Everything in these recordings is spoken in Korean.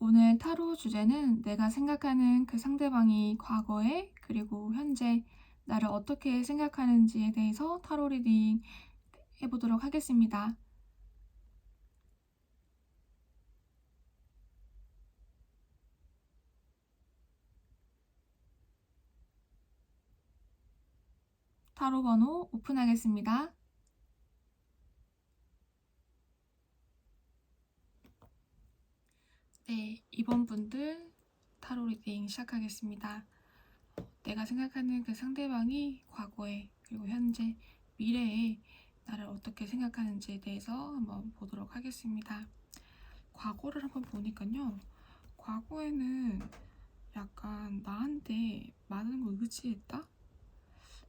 오늘 타로 주제는 내가 생각하는 그 상대방이 과거에 그리고 현재 나를 어떻게 생각하는지에 대해서 타로 리딩 해보도록 하겠습니다. 타로 번호 오픈하겠습니다. 네, 이번 분들 타로 리딩 시작하겠습니다. 내가 생각하는 그 상대방이 과거에 그리고 현재, 미래에 나를 어떻게 생각하는지에 대해서 한번 보도록 하겠습니다. 과거를 한번 보니까요. 과거에는 약간 나한테 많은 걸 의지했다?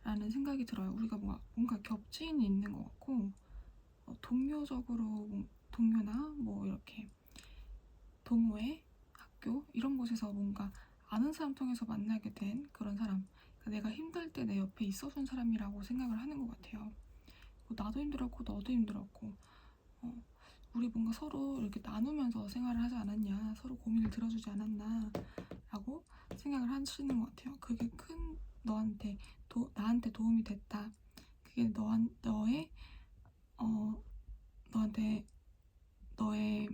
라는 생각이 들어요. 우리가 뭔가 겹치인이 있는 것 같고, 동료적으로, 동료나 뭐 이렇게 동호회, 학교 이런 곳에서 뭔가 아는 사람 통해서 만나게 된 그런 사람. 그러니까 내가 힘들 때 내 옆에 있어준 사람이라고 생각을 하는 것 같아요. 나도 힘들었고 너도 힘들었고, 우리 뭔가 서로 이렇게 나누면서 생활을 하지 않았냐, 서로 고민을 들어주지 않았나 라고 생각을 하시는 것 같아요. 그게 큰 나한테 도움이 됐다. 그게 너의 너한테 너의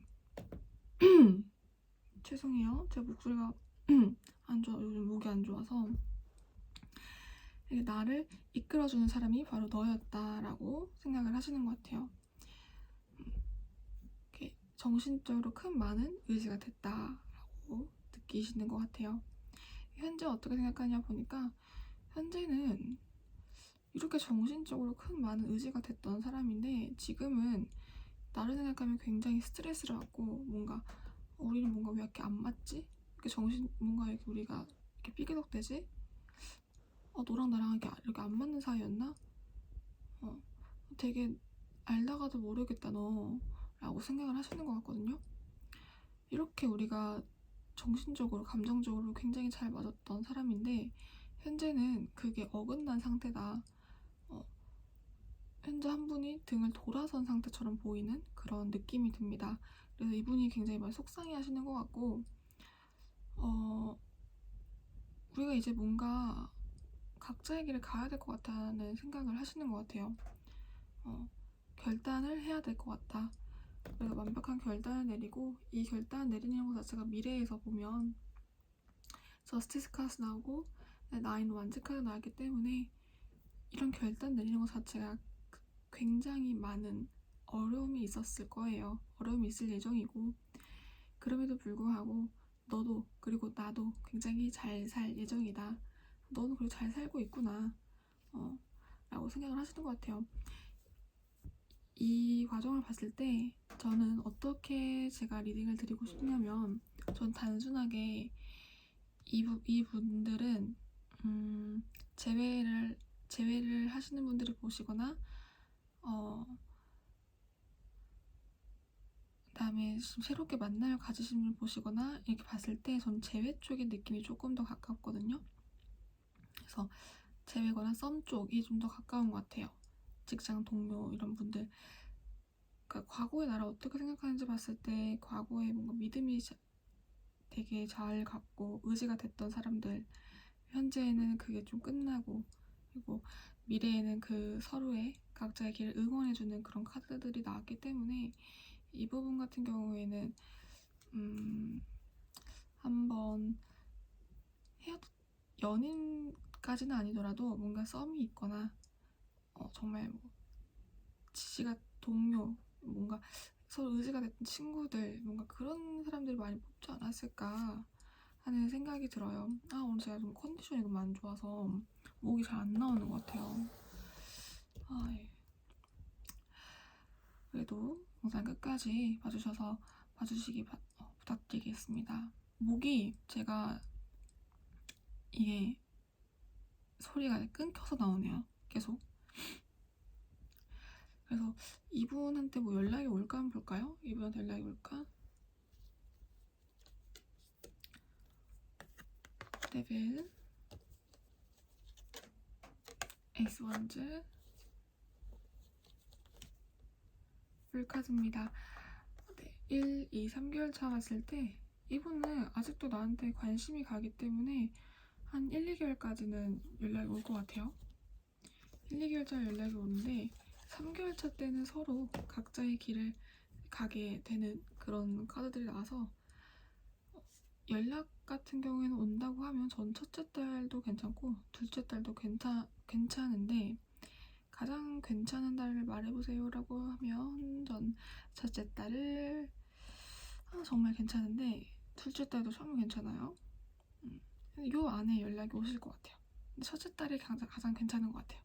죄송해요. 제 목소리가 안 좋아. 요즘 목이 안 좋아서. 나를 이끌어주는 사람이 바로 너였다라고 생각을 하시는 것 같아요. 이렇게 정신적으로 큰 많은 의지가 됐다라고 느끼시는 것 같아요. 현재 어떻게 생각하냐 보니까 현재는 이렇게 정신적으로 큰 많은 의지가 됐던 사람인데 지금은 나를 생각하면 굉장히 스트레스를 받고 뭔가 우리는 뭔가 왜 이렇게 안 맞지? 이렇게 뭔가 이렇게 우리가 이렇게 삐그덕대지? 너랑 나랑 이렇게 안 맞는 사이였나? 되게 알다가도 모르겠다 너라고 생각을 하시는 것 같거든요. 이렇게 우리가 정신적으로 감정적으로 굉장히 잘 맞았던 사람인데 현재는 그게 어긋난 상태다. 현재 한 분이 등을 돌아선 상태처럼 보이는 그런 느낌이 듭니다. 그래서 이분이 굉장히 많이 속상해 하시는 것 같고 우리가 이제 뭔가 각자의 길을 가야 될 것 같다는 생각을 하시는 것 같아요. 결단을 해야 될 것 같다. 그래서 완벽한 결단을 내리고 이 결단 내리는 것 자체가 미래에서 보면 저스티스 카드 나오고 나인 완즈 카드 나왔기 때문에 이런 결단 내리는 것 자체가 굉장히 많은 어려움이 있었을 거예요. 어려움이 있을 예정이고 그럼에도 불구하고 너도 그리고 나도 굉장히 잘 살 예정이다. 너는 그리고 잘 살고 있구나 라고 생각을 하시는 것 같아요. 이 과정을 봤을 때 저는 어떻게 제가 리딩을 드리고 싶냐면 전 단순하게 이분들은 재회를 하시는 분들을 보시거나 그다음에 새롭게 만남을 가지신 분을 보시거나 이렇게 봤을 때 전 재회 쪽의 느낌이 조금 더 가깝거든요. 그래서 재회거나 썸 쪽이 좀 더 가까운 것 같아요. 직장 동료 이런 분들. 그러니까 과거의 나를 어떻게 생각하는지 봤을 때 과거에 뭔가 믿음이 되게 잘 갖고 의지가 됐던 사람들, 현재에는 그게 좀 끝나고 그리고 미래에는 그 서로의 각자의 길을 응원해주는 그런 카드들이 나왔기 때문에 이 부분 같은 경우에는 한번 연인까지는 아니더라도 뭔가 썸이 있거나 정말 뭐 지지가 동료 뭔가 서로 의지가 됐던 친구들 뭔가 그런 사람들이 많이 뽑지 않았을까 하는 생각이 들어요. 오늘 제가 좀 컨디션이 너무 안 좋아서 목이 잘 안 나오는 것 같아요. 예. 그래도 영상 끝까지 봐주시기 부탁드리겠습니다. 목이 제가 이게 소리가 끊겨서 나오네요. 계속. 그래서 이분한테 뭐 연락이 올까 한번 볼까요? 이분한테 연락이 올까? 데빌 에이스 원즈 풀카드입니다. 네, 1, 2, 3개월 차 봤을 때 이분은 아직도 나한테 관심이 가기 때문에 한 1, 2개월까지는 연락이 올 것 같아요. 1, 2개월짜리 연락이 오는데 3개월 차 때는 서로 각자의 길을 가게 되는 그런 카드들이 나와서 연락 같은 경우에는 온다고 하면 전 첫째 딸도 괜찮고 둘째 딸도 괜찮은데 가장 괜찮은 딸을 말해보세요 라고 하면 전 첫째 딸을 정말 괜찮은데 둘째 딸도 정말 괜찮아요. 요 안에 연락이 오실 것 같아요. 근데 첫째 딸이 가장 괜찮은 것 같아요.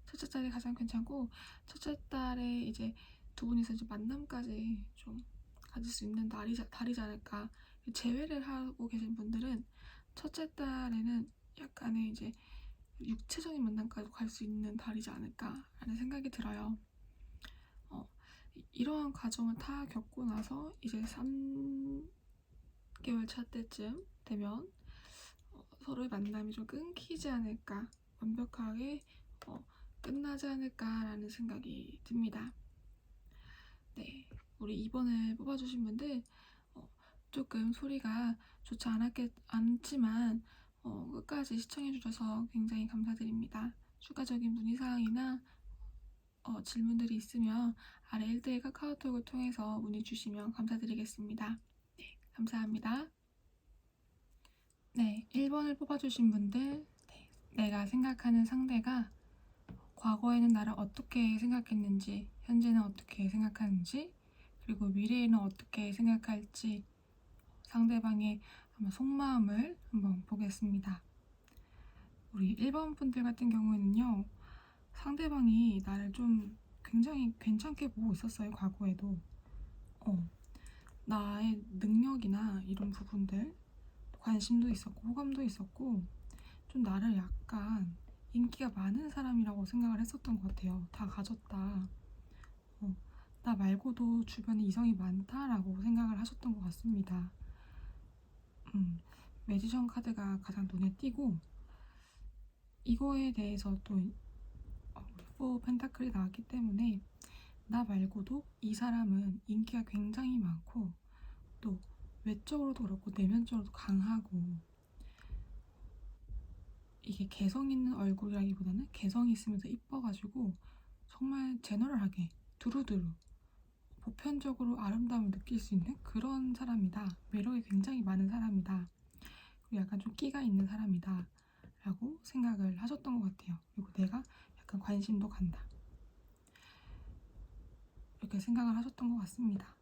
첫째 딸이 가장 괜찮고 첫째 딸의 이제 두 분이서 이제 만남까지 좀 가질 수 있는 달이지 않을까. 재회를 하고 계신 분들은 첫째 딸에는 약간의 이제 육체적인 만남까지 갈 수 있는 달이지 않을까라는 생각이 들어요. 이러한 과정을 다 겪고 나서 이제 3개월 차 때쯤 되면 서로의 만남이 좀 끊기지 않을까, 완벽하게 끝나지 않을까라는 생각이 듭니다. 네, 우리 2번을 뽑아주신 분들 조금 소리가 좋지 않지만 끝까지 시청해주셔서 굉장히 감사드립니다. 추가적인 문의사항이나 질문들이 있으면 아래 1대1 카카오톡을 통해서 문의 주시면 감사드리겠습니다. 네, 감사합니다. 네, 1번을 뽑아주신 분들, 내가 생각하는 상대가 과거에는 나를 어떻게 생각했는지, 현재는 어떻게 생각하는지, 그리고 미래에는 어떻게 생각할지 상대방의 속마음을 한번 보겠습니다. 우리 1번 분들 같은 경우에는요, 상대방이 나를 좀 굉장히 괜찮게 보고 있었어요. 과거에도 나의 능력이나 이런 부분들, 관심도 있었고 호감도 있었고 좀 나를 약간 인기가 많은 사람이라고 생각을 했었던 것 같아요. 다 가졌다, 나 말고도 주변에 이성이 많다라고 생각을 하셨던 것 같습니다. 매지션 카드가 가장 눈에 띄고, 이거에 대해서 또 4 펜타클이 나왔기 때문에 나 말고도 이 사람은 인기가 굉장히 많고 또 외적으로도 그렇고 내면적으로도 강하고, 이게 개성 있는 얼굴이라기보다는 개성이 있으면서 이뻐가지고 정말 제너럴하게 두루두루 보편적으로 아름다움을 느낄 수 있는 그런 사람이다, 매력이 굉장히 많은 사람이다, 그리고 약간 좀 끼가 있는 사람이다 라고 생각을 하셨던 것 같아요. 그리고 내가 약간 관심도 간다, 이렇게 생각을 하셨던 것 같습니다.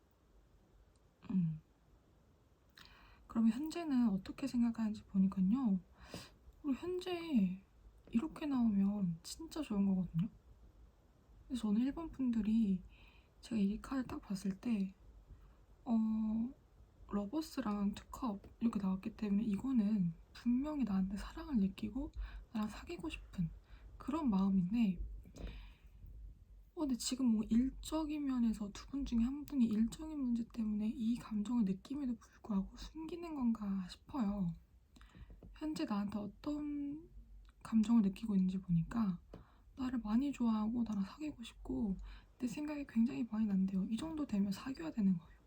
그러면 현재는 어떻게 생각하는지 보니까요, 우리 현재 이렇게 나오면 진짜 좋은 거거든요. 그래서 저는 1번 분들이 제가 이 카드 딱 봤을 때 러버스랑 투컵 이렇게 나왔기 때문에 이거는 분명히 나한테 사랑을 느끼고 나랑 사귀고 싶은 그런 마음인데, 근데 지금 뭐 일적인 면에서 두 분 중에 한 분이 일적인 문제 때문에 이 감정을 느낌에도 불구하고 숨기는 건가 싶어요. 현재 나한테 어떤 감정을 느끼고 있는지 보니까 나를 많이 좋아하고 나랑 사귀고 싶고 내 생각이 굉장히 많이 난대요. 이 정도 되면 사귀어야 되는 거예요.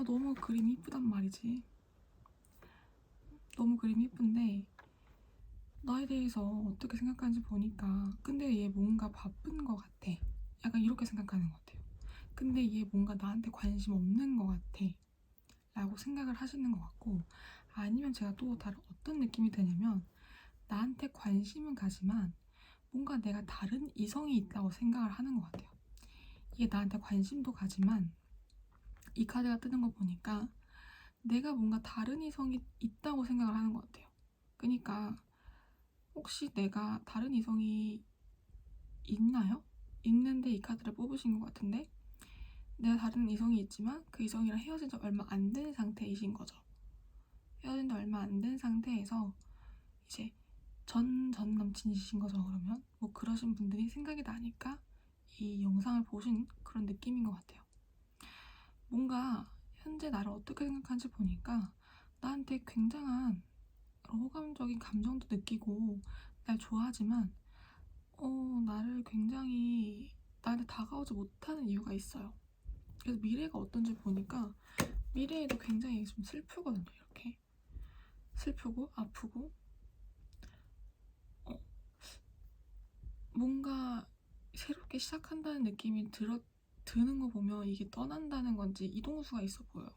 너무 그림이 이쁘단 말이지. 너무 그림이 이쁜데 나에 대해서 어떻게 생각하는지 보니까, 근데 얘 뭔가 바쁜 것 같아, 약간 이렇게 생각하는 것 같아요. 근데 얘 뭔가 나한테 관심 없는 것 같아 라고 생각을 하시는 것 같고, 아니면 제가 또 다른 어떤 느낌이 드냐면 나한테 관심은 가지만 뭔가 내가 다른 이성이 있다고 생각을 하는 것 같아요. 이게 나한테 관심도 가지만 이 카드가 뜨는 거 보니까 내가 뭔가 다른 이성이 있다고 생각을 하는 것 같아요. 그러니까 혹시 내가 다른 이성이 있나요? 있는데 이 카드를 뽑으신 것 같은데, 내가 다른 이성이 있지만 그 이성이랑 헤어진 지 얼마 안 된 상태이신 거죠. 헤어진 지 얼마 안 된 상태에서 이제 전 남친이신 거죠. 그러면 뭐 그러신 분들이 생각이 나니까 이 영상을 보신 그런 느낌인 것 같아요. 뭔가 현재 나를 어떻게 생각하는지 보니까 나한테 굉장한 호감적인 감정도 느끼고 날 좋아하지만 나를 굉장히 나한테 다가오지 못하는 이유가 있어요. 그래서 미래가 어떤지 보니까 미래에도 굉장히 좀 슬프거든요. 이렇게 슬프고 아프고 뭔가 새롭게 시작한다는 느낌이 드는 거 보면 이게 떠난다는 건지 이동수가 있어 보여요.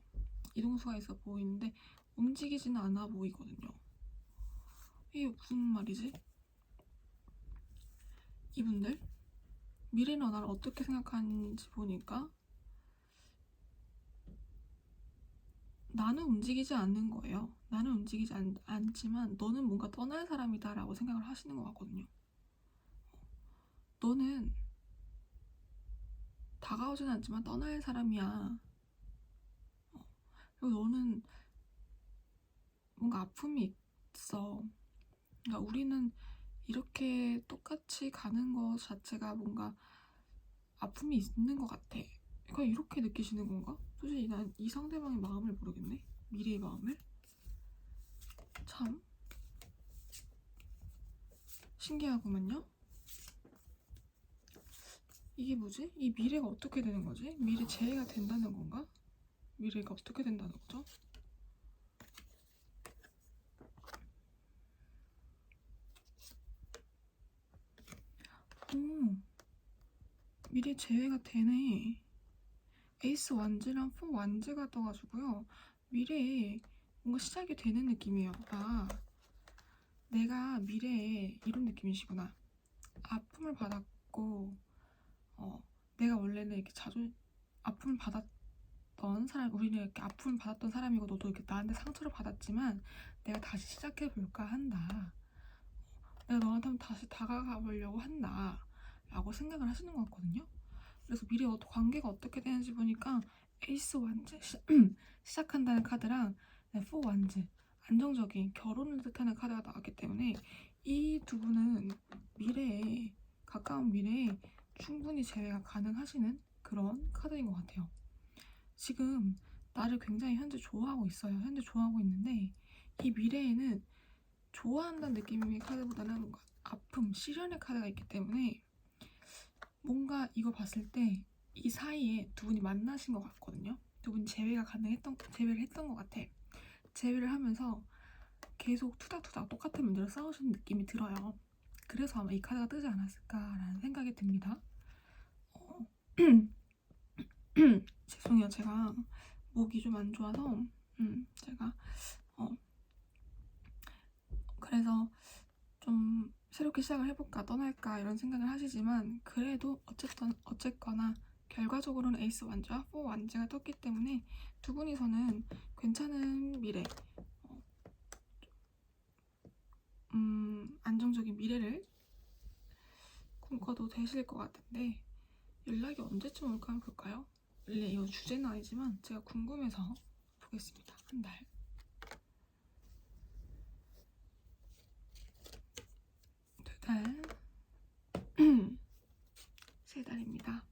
이동수가 있어 보이는데 움직이지는 않아 보이거든요. 이게 무슨 말이지? 이분들 미래는 나를 어떻게 생각하는지 보니까 나는 움직이지 않는 거예요. 나는 움직이지 않지만 너는 뭔가 떠날 사람이다 라고 생각을 하시는 것 같거든요. 너는 다가오진 않지만 떠날 사람이야. 그리고 너는 뭔가 아픔이 있어. 그러니까 우리는 이렇게 똑같이 가는 것 자체가 뭔가 아픔이 있는 것 같아. 그러니까 이렇게 느끼시는 건가? 솔직히 난 이 상대방의 마음을 모르겠네. 미래의 마음을. 참 신기하구만요. 이게 뭐지? 이 미래가 어떻게 되는 거지? 미래 재해가 된다는 건가? 미래가 어떻게 된다는 거죠? 오, 미래 재해가 되네. 에이스 완즈랑 포 완즈가 떠가지고요. 미래에 뭔가 시작이 되는 느낌이에요. 아, 내가 미래에 이런 느낌이시구나. 아픔을 받았고, 내가 원래는 이렇게 자주 아픔을 받았던 사람, 우리는 이렇게 아픔을 받았던 사람이고, 너도 이렇게 나한테 상처를 받았지만, 내가 다시 시작해볼까 한다. 내가 너한테 한번 다시 다가가 보려고 한다. 라고 생각을 하시는 것 같거든요. 그래서 미래 관계가 어떻게 되는지 보니까 에이스 완즈 시작한다는 카드랑 포 완즈 안정적인 결혼을 뜻하는 카드가 나왔기 때문에 이 두 분은 미래에 가까운 미래에 충분히 재회가 가능하시는 그런 카드인 것 같아요. 지금 나를 굉장히 현재 좋아하고 있어요. 현재 좋아하고 있는데 이 미래에는 좋아한다는 느낌의 카드보다는 뭔가 아픔, 시련의 카드가 있기 때문에 뭔가 이거 봤을 때 이 사이에 두 분이 만나신 것 같거든요. 두 분이 재회를 했던 것 같아. 재회를 하면서 계속 투닥투닥 똑같은 문제로 싸우시는 느낌이 들어요. 그래서 아마 이 카드가 뜨지 않았을까라는 생각이 듭니다. 죄송해요. 제가 목이 좀 안 좋아서 제가 그래서 좀 새롭게 시작을 해볼까 떠날까 이런 생각을 하시지만 그래도 어쨌거나 결과적으로는 에이스 완즈와 포 완즈가 떴기 때문에 두 분이서는 괜찮은 미래 안정적인 미래를 꿈꿔도 되실 것 같은데 연락이 언제쯤 올까 한번 볼까요? 원래 이거 주제는 아니지만 제가 궁금해서 보겠습니다. 한 달, 두 달, 세 달입니다.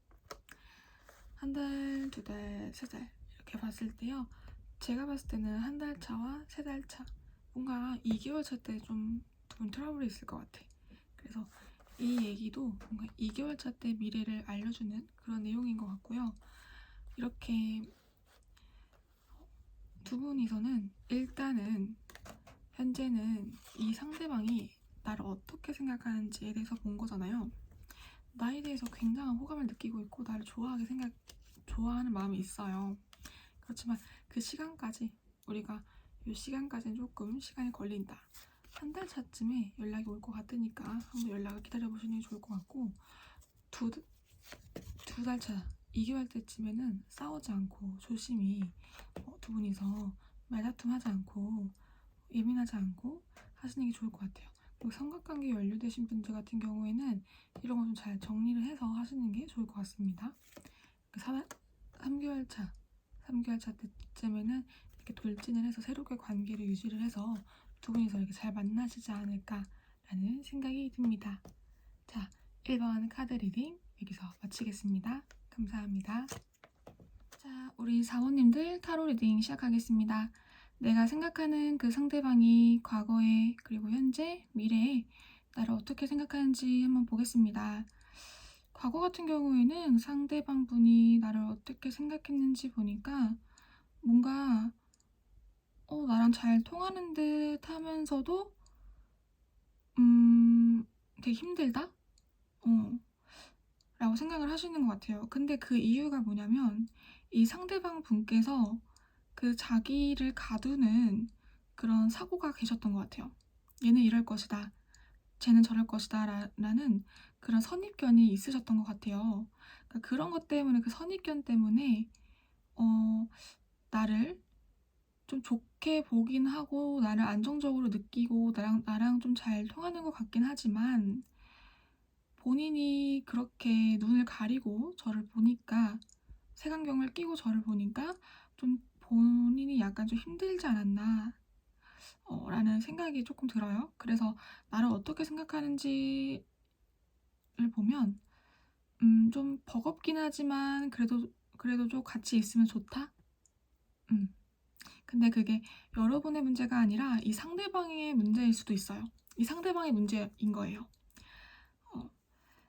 한 달, 두 달, 세 달 이렇게 봤을 때요. 제가 봤을 때는 한 달 차와 세 달 차, 뭔가 2개월 차 때 좀 두 분 트러블이 있을 것 같아. 그래서 이 얘기도 뭔가 2개월 차 때 미래를 알려주는 그런 내용인 것 같고요. 이렇게 두 분이서는 일단은 현재는 이 상대방이 나를 어떻게 생각하는지에 대해서 본 거잖아요. 나에 대해서 굉장한 호감을 느끼고 있고 나를 좋아하는 마음이 있어요. 그렇지만 그 시간까지 우리가 이 시간까지는 조금 시간이 걸린다. 한 달 차쯤에 연락이 올 것 같으니까 한번 연락을 기다려보시는 게 좋을 것 같고 두 달 차, 2개월 때쯤에는 싸우지 않고 조심히 두 분이서 말다툼하지 않고 예민하지 않고 하시는 게 좋을 것 같아요. 그리고 삼각관계 연루되신 분들 같은 경우에는 이런 거 좀 잘 정리를 해서 하시는 게 좋을 것 같습니다. 3개월 차, 3개월 차 때쯤에는 이렇게 돌진을 해서 새롭게 관계를 유지를 해서 두 분이서 이렇게 잘 만나시지 않을까라는 생각이 듭니다. 자, 1번 카드 리딩 여기서 마치겠습니다. 감사합니다. 자, 우리 사모님들 타로 리딩 시작하겠습니다. 내가 생각하는 그 상대방이 과거에 그리고 현재, 미래에 나를 어떻게 생각하는지 한번 보겠습니다. 과거 같은 경우에는 상대방 분이 나를 어떻게 생각했는지 보니까 뭔가 나랑 잘 통하는 듯 하면서도 음 되게 힘들다? 어 라고 생각을 하시는 것 같아요. 근데 그 이유가 뭐냐면 이 상대방 분께서 그 자기를 가두는 그런 사고가 계셨던 것 같아요. '얘는 이럴 것이다. 쟤는 저럴 것이다.' 라는 그런 선입견이 있으셨던 것 같아요. 그러니까 그런 것 때문에 그 선입견 때문에 어 나를 좀 좋게 보긴 하고 나를 안정적으로 느끼고 나랑 좀 잘 통하는 것 같긴 하지만 본인이 그렇게 눈을 가리고 저를 보니까 색안경을 끼고 저를 보니까 좀 본인이 약간 좀 힘들지 않았나 라는 생각이 조금 들어요. 그래서 나를 어떻게 생각하는지를 보면 좀 버겁긴 하지만 그래도 좀 같이 있으면 좋다? 음. 근데 그게 여러분의 문제가 아니라 이 상대방의 문제일 수도 있어요. 이 상대방의 문제인 거예요. 어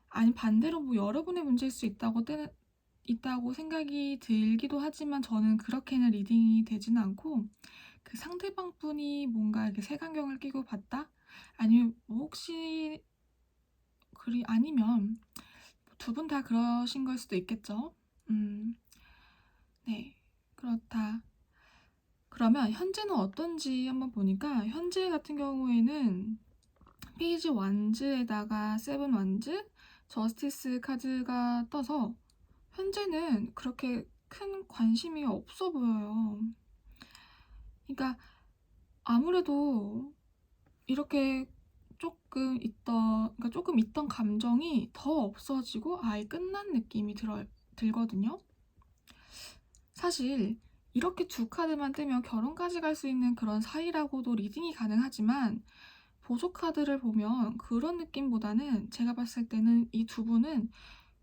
아니 반대로 뭐 여러분의 문제일 수 있다고 생각이 들기도 하지만 저는 그렇게는 리딩이 되지는 않고 그 상대방 분이 뭔가 이렇게 색안경을 끼고 봤다? 아니면 뭐 혹시 아니면 두 분 다 그러신 걸 수도 있겠죠. 음 네. 그렇다. 그러면 현재는 어떤지 한번 보니까 현재 같은 경우에는 페이지 원즈에다가 세븐 원즈, 저스티스 카드가 떠서 현재는 그렇게 큰 관심이 없어 보여요. 그러니까 아무래도 이렇게 조금 있던 감정이 더 없어지고 아예 끝난 느낌이 들거든요. 사실 이렇게 두 카드만 뜨면 결혼까지 갈 수 있는 그런 사이라고도 리딩이 가능하지만 보조 카드를 보면 그런 느낌보다는 제가 봤을 때는 이 두 분은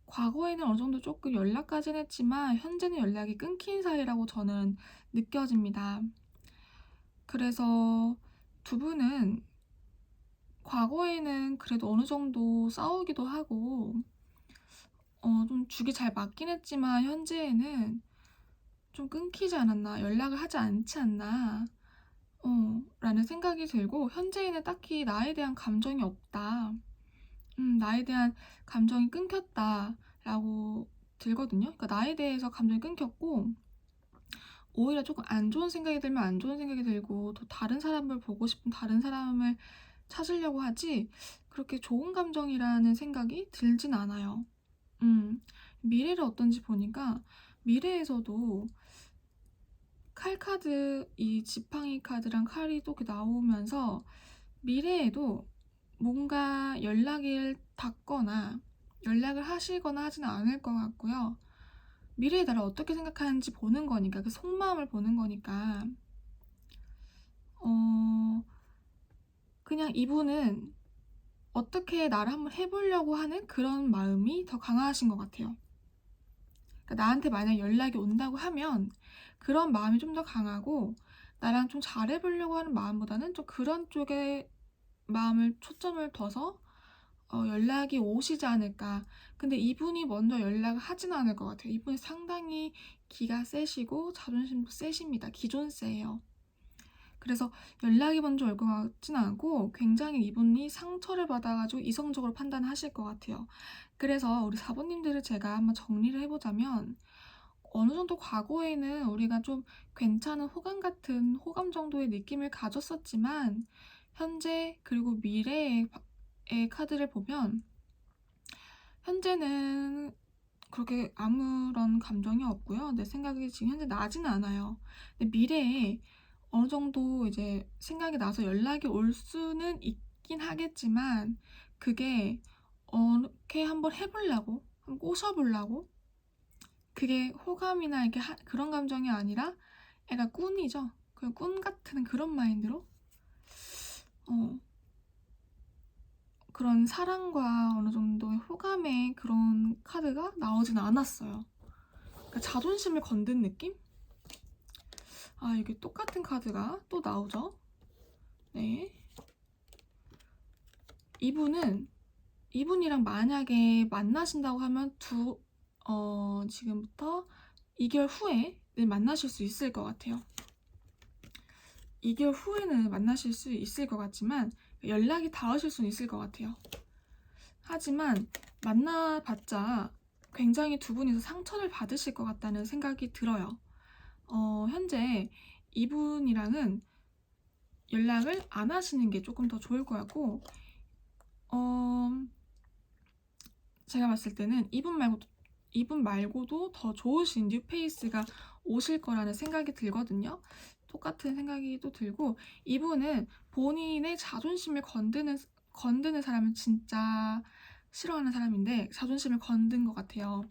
과거에는 어느 정도 조금 연락까지는 했지만 현재는 연락이 끊긴 사이라고 저는 느껴집니다. 그래서 두 분은 과거에는 그래도 어느 정도 싸우기도 하고 좀 죽이 잘 맞긴 했지만 현재에는 좀 끊기지 않았나, 연락을 하지 않지 않나 라는 생각이 들고 현재에는 딱히 나에 대한 감정이 없다. 나에 대한 감정이 끊겼다라고 들거든요. 그러니까 나에 대해서 감정이 끊겼고 오히려 조금 안 좋은 생각이 들면 안 좋은 생각이 들고 또 다른 사람을 보고 싶은 다른 사람을 찾으려고 하지 그렇게 좋은 감정이라는 생각이 들진 않아요. 미래를 어떤지 보니까 미래에서도 칼 카드, 이 지팡이 카드랑 칼이 또 이렇게 나오면서 미래에도 뭔가 연락을 닿거나 연락을 하시거나 하지는 않을 것 같고요. 미래의 나를 어떻게 생각하는지 보는 거니까, 그 속마음을 보는 거니까, 어, 그냥 이분은 어떻게 나를 한번 해보려고 하는 그런 마음이 더 강하신 것 같아요. 그러니까 나한테 만약 연락이 온다고 하면 그런 마음이 좀 더 강하고 나랑 좀 잘해보려고 하는 마음보다는 좀 그런 쪽에 마음을 초점을 둬서 연락이 오시지 않을까. 근데 이분이 먼저 연락을 하진 않을 것 같아요. 이분이 상당히 기가 세시고 자존심도 세십니다. 기존세예요. 그래서 연락이 먼저 올 것 같진 않고 굉장히 이분이 상처를 받아가지고 이성적으로 판단하실 것 같아요. 그래서 우리 사부님들을 제가 한번 정리를 해보자면 어느 정도 과거에는 우리가 좀 괜찮은 호감 같은 호감 정도의 느낌을 가졌었지만 현재 그리고 미래의 카드를 보면 현재는 그렇게 아무런 감정이 없고요. 내 생각이 지금 현재 나지는 않아요. 근데 미래에 어느 정도 이제 생각이 나서 연락이 올 수는 있긴 하겠지만 그게 어떻게 한번 해보려고 한번 꼬셔보려고 그게 호감이나 이렇게 그런 감정이 아니라 약간 꾼이죠. 그냥 꾼 같은 그런 마인드로 어, 그런 사랑과 어느 정도의 호감의 그런 카드가 나오진 않았어요. 그러니까 자존심을 건든 느낌? 아, 이게 똑같은 카드가 또 나오죠. 네. 이분이랑 만약에 만나신다고 하면 지금부터 2개월 후에 만나실 수 있을 것 같아요. 2개월 후에는 만나실 수 있을 것 같지만 연락이 닿으실 수는 있을 것 같아요. 하지만 만나봤자 굉장히 두 분이서 상처를 받으실 것 같다는 생각이 들어요. 현재 이분이랑은 연락을 안 하시는 게 조금 더 좋을 것 같고, 제가 봤을 때는 이분 말고도 더 좋으신 뉴페이스가 오실 거라는 생각이 들거든요. 똑같은 생각이 또 들고, 이분은 본인의 자존심을 건드는 사람은 진짜 싫어하는 사람인데 자존심을 건든 것 같아요.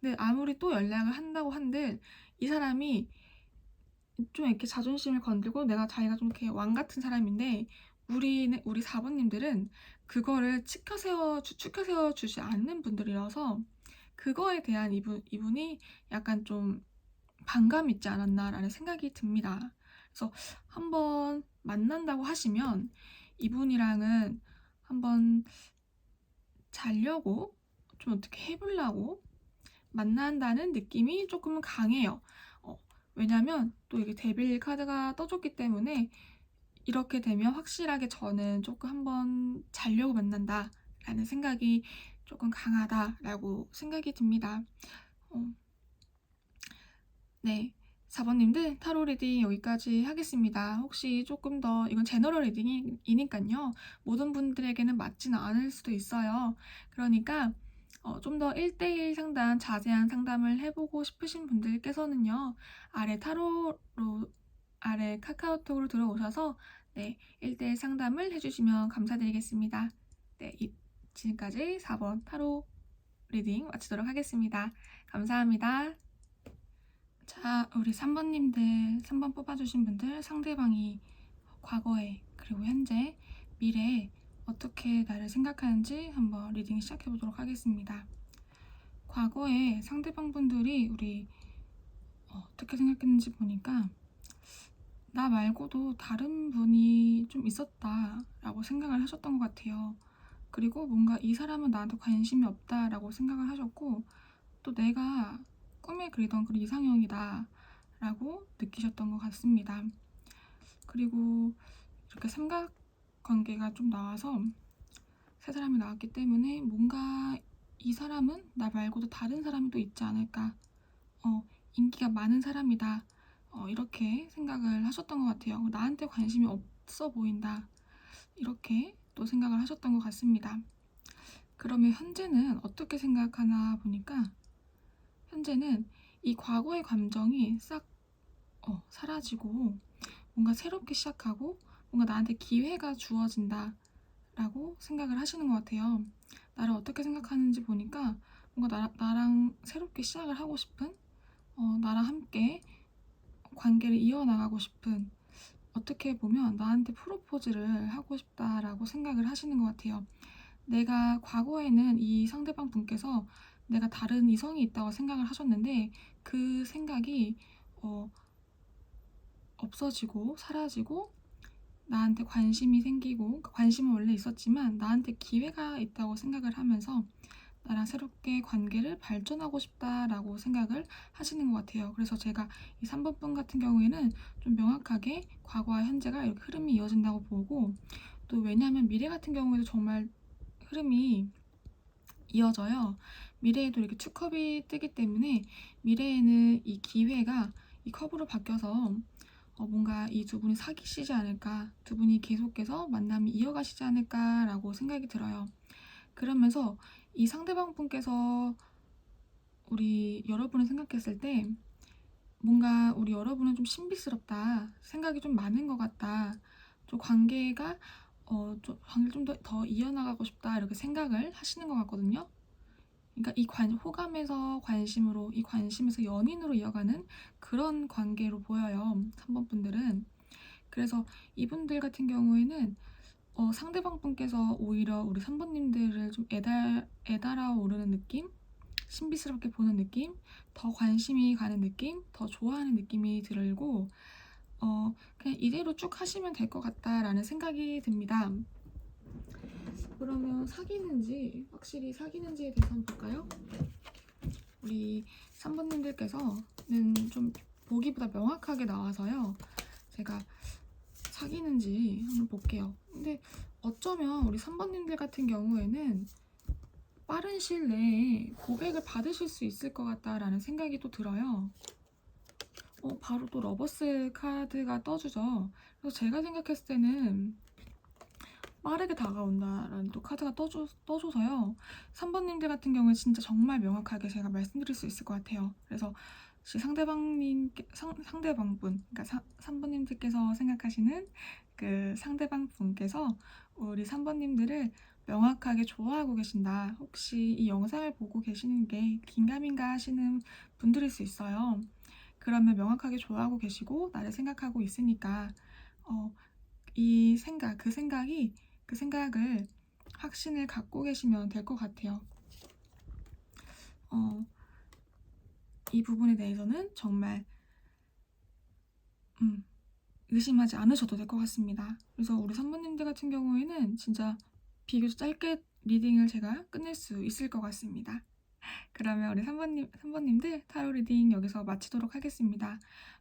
근데 아무리 또 연락을 한다고 한들 이 사람이 좀 이렇게 자존심을 건들고 자기가 좀 이렇게 왕 같은 사람인데 우리 4번님들은 그거를 치켜 세워 주지 않는 분들이라서 그거에 대한 이분이 약간 좀 반감이 있지 않았나라는 생각이 듭니다. 그래서 한번 만난다고 하시면 이분이랑은 한번 자려고 좀 어떻게 해보려고 만난다는 느낌이 조금 강해요. 왜냐면 또 이게 데빌 카드가 떠줬기 때문에 이렇게 되면 확실하게 저는 조금 한번 자려고 만난다 라는 생각이 조금 강하다라고 생각이 듭니다. 네, 4번님들 타로 리딩 여기까지 하겠습니다. 혹시 조금 더 이건 제너럴 리딩이니까요. 모든 분들에게는 맞지는 않을 수도 있어요. 그러니까 좀 더 1대1 상담, 자세한 상담을 해보고 싶으신 분들께서는요. 아래 카카오톡으로 들어오셔서 네, 1대1 상담을 해주시면 감사드리겠습니다. 네, 지금까지 4번 타로 리딩 마치도록 하겠습니다. 감사합니다. 자, 우리 3번 뽑아주신 분들, 상대방이 과거에 그리고 현재, 미래에 어떻게 나를 생각하는지 한번 리딩 시작해보도록 하겠습니다. 과거에 상대방 분들이 우리 어떻게 생각했는지 보니까 나 말고도 다른 분이 좀 있었다라고 생각을 하셨던 것 같아요. 그리고 뭔가 이 사람은 나한테 관심이 없다라고 생각을 하셨고, 또 내가 꿈에 그리던 그런 이상형이다 라고 느끼셨던 것 같습니다. 그리고 이렇게 삼각관계가 좀 나와서 세 사람이 나왔기 때문에 뭔가 이 사람은 나 말고도 다른 사람이 또 있지 않을까, 인기가 많은 사람이다, 이렇게 생각을 하셨던 것 같아요. 나한테 관심이 없어 보인다, 이렇게 또 생각을 하셨던 것 같습니다. 그러면 현재는 어떻게 생각하나 보니까, 현재는 이 과거의 감정이 싹 사라지고 뭔가 새롭게 시작하고 뭔가 나한테 기회가 주어진다 라고 생각을 하시는 것 같아요. 나를 어떻게 생각하는지 보니까 뭔가 나랑 새롭게 시작을 하고 싶은, 나랑 함께 관계를 이어나가고 싶은, 어떻게 보면 나한테 프로포즈를 하고 싶다라고 생각을 하시는 것 같아요. 내가 과거에는 이 상대방 분께서 내가 다른 이성이 있다고 생각을 하셨는데 그 생각이 없어지고 사라지고 나한테 관심이 생기고, 관심은 원래 있었지만 나한테 기회가 있다고 생각을 하면서 나랑 새롭게 관계를 발전하고 싶다라고 생각을 하시는 것 같아요. 그래서 제가 이 3번 분 같은 경우에는 좀 명확하게 과거와 현재가 이렇게 흐름이 이어진다고 보고, 또 왜냐하면 미래 같은 경우에도 정말 흐름이 이어져요. 미래에도 이렇게 투컵이 뜨기 때문에 미래에는 이 기회가 이 컵으로 바뀌어서 뭔가 이 두 분이 사귀시지 않을까, 두 분이 계속해서 만남이 이어가시지 않을까라고 생각이 들어요. 그러면서 이 상대방 분께서 우리 여러분을 생각했을 때 뭔가 우리 여러분은 좀 신비스럽다, 생각이 좀 많은 것 같다, 좀 관계가 관계를 좀 더 이어나가고 싶다, 이렇게 생각을 하시는 것 같거든요. 그러니까 이 호감에서 관심으로, 이 관심에서 연인으로 이어가는 그런 관계로 보여요, 3번 분들은. 그래서 이분들 같은 경우에는 상대방 분께서 오히려 우리 3번님들을 좀 애달아 오르는 느낌? 신비스럽게 보는 느낌? 더 관심이 가는 느낌? 더 좋아하는 느낌이 들고, 그냥 이대로 쭉 하시면 될 것 같다라는 생각이 듭니다. 그러면 확실히 사귀는지에 대해서 한번 볼까요? 우리 3번님들께서는 좀 보기보다 명확하게 나와서요. 제가 사귀는지 한번 볼게요. 근데 어쩌면 우리 3번님들 같은 경우에는 빠른 시일 내에 고백을 받으실 수 있을 것 같다라는 생각이 또 들어요. 바로 또 러버스 카드가 떠주죠. 그래서 제가 생각했을 때는 빠르게 다가온다라는 또 카드가 떠줘서요. 3번님들 같은 경우에 진짜 정말 명확하게 제가 말씀드릴 수 있을 것 같아요. 그래서 상대방분, 그러니까 3번님들께서 생각하시는 그 상대방 분께서 우리 3번님들을 명확하게 좋아하고 계신다. 혹시 이 영상을 보고 계시는 게 긴가민가 하시는 분들일 수 있어요. 그러면 명확하게 좋아하고 계시고 나를 생각하고 있으니까 그 생각을 확신을 갖고 계시면 될 것 같아요. 이 부분에 대해서는 정말 의심하지 않으셔도 될 것 같습니다. 그래서 우리 산모님들 같은 경우에는 진짜 비교적 짧게 리딩을 제가 끝낼 수 있을 것 같습니다. 그러면 우리 산모님들 타로 리딩 여기서 마치도록 하겠습니다.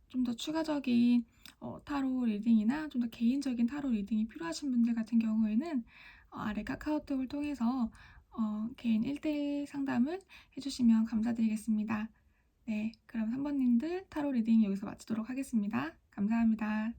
좀 더 추가적인 타로 리딩이나 좀 더 개인적인 타로 리딩이 필요하신 분들 같은 경우에는 아래 카카오톡을 통해서 개인 1대1 상담을 해주시면 감사드리겠습니다. 네, 그럼 3번님들 타로 리딩 여기서 마치도록 하겠습니다. 감사합니다.